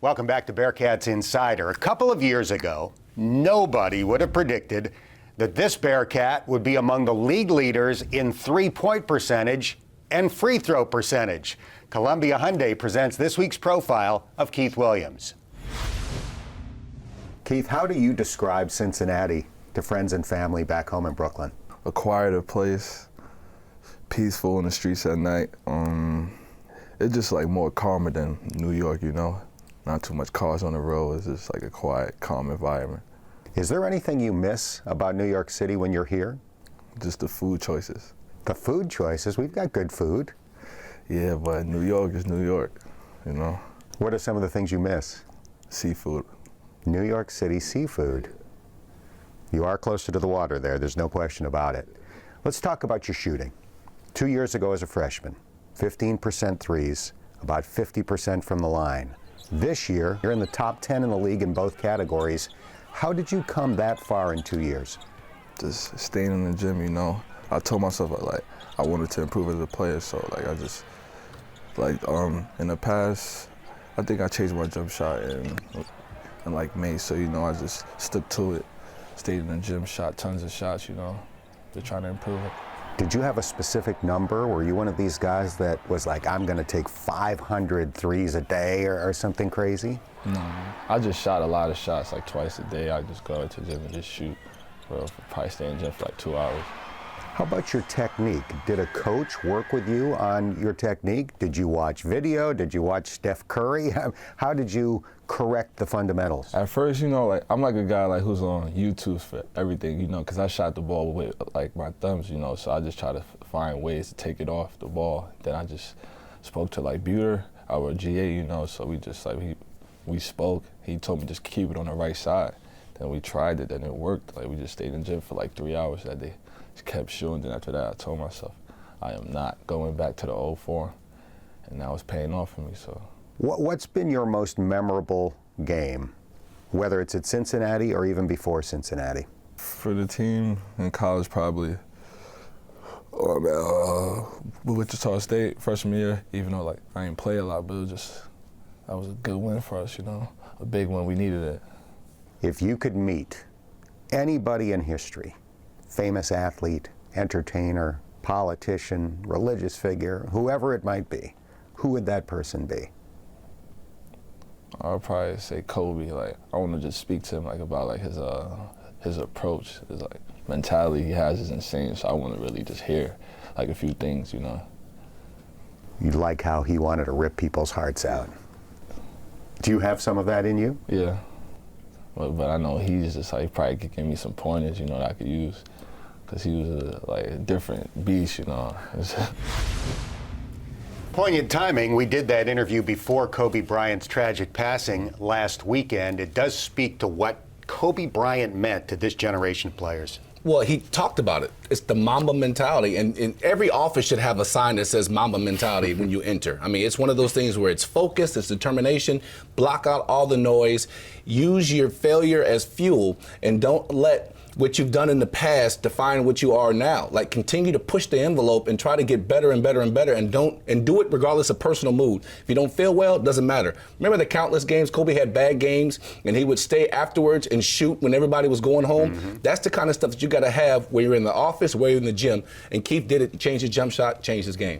Welcome back to Bearcats Insider. A couple of years ago, nobody would have predicted that this Bearcat would be among the league leaders in three-point percentage and free throw percentage. Columbia Hyundai presents this week's profile of Keith Williams. Keith, how do you describe Cincinnati to friends and family back home in Brooklyn? A quieter place, peaceful in the streets at night. It's just like more calmer than New York, you know? Not too much cars on the road. It's just like a quiet, calm environment. Is there anything you miss about New York City when you're here? Just the food choices. The food choices? We've got good food. Yeah, but New York is New York, you know? What are some of the things you miss? Seafood. New York City seafood. You are closer to the water there, there's no question about it. Let's talk about your shooting. 2 years ago as a freshman, 15% threes, about 50% from the line. This year, you're in the top 10 in the league in both categories. How did you come that far in 2 years? Just staying in the gym, you know? I told myself, like, I wanted to improve as a player, so, like, I just, like, in the past, I think I changed my jump shot in like, May, so, you know, I just stuck to it. Stayed in the gym, shot tons of shots, you know, to try to improve it. Did you have a specific number? Were you one of these guys that was like, I'm going to take 500 threes a day or something crazy? No, I just shot a lot of shots, like twice a day. I just go into the gym and just shoot. Well, probably stay in the gym for like 2 hours. How about your technique? Did a coach work with you on your technique? Did you watch video? Did you watch Steph Curry? How did you correct the fundamentals? At first, you know, like, I'm like a guy like who's on YouTube for everything, you know, because I shot the ball with like my thumbs, you know, so I just try to find ways to take it off the ball. Then I just spoke to like Buter, our GA, you know, so we just like, we spoke. He told me just keep it on the right side. Then we tried it and it worked. Like, we just stayed in the gym for like 3 hours that day. Just kept shooting. Then after that, I told myself, I am not going back to the old form. And now it's paying off for me, so. What's been your most memorable game, whether it's at Cincinnati or even before Cincinnati? For the team in college, probably, Wichita State, freshman year, even though like I didn't play a lot, but it was just, that was a good win for us, you know, a big one, we needed it. If you could meet anybody in history, famous athlete, entertainer, politician, religious figure, whoever it might be, who would that person be? I would probably say Kobe. Like, I want to just speak to him like about like his approach, his like mentality he has is insane. So I want to really just hear like a few things, you know. You like how he wanted to rip people's hearts out. Do you have some of that in you? Yeah, but I know he's just like, he probably could give me some pointers, you know, that I could use, because he was like a different beast, you know. Poignant timing. We did that interview before Kobe Bryant's tragic passing last weekend. It does speak to what Kobe Bryant meant to this generation of players. Well, he talked about it. It's the Mamba mentality, and every office should have a sign that says Mamba mentality when you enter. I mean, it's one of those things where it's focus, it's determination, block out all the noise, use your failure as fuel, and don't let what you've done in the past define what you are now. Like, continue to push the envelope and try to get better and better and better, and do it regardless of personal mood. If you don't feel well, it doesn't matter. Remember the countless games Kobe had bad games and he would stay afterwards and shoot when everybody was going home? Mm-hmm. That's the kind of stuff that you gotta have where you're in the office, where you're in the gym. And Keith did it, changed his jump shot, changed his game.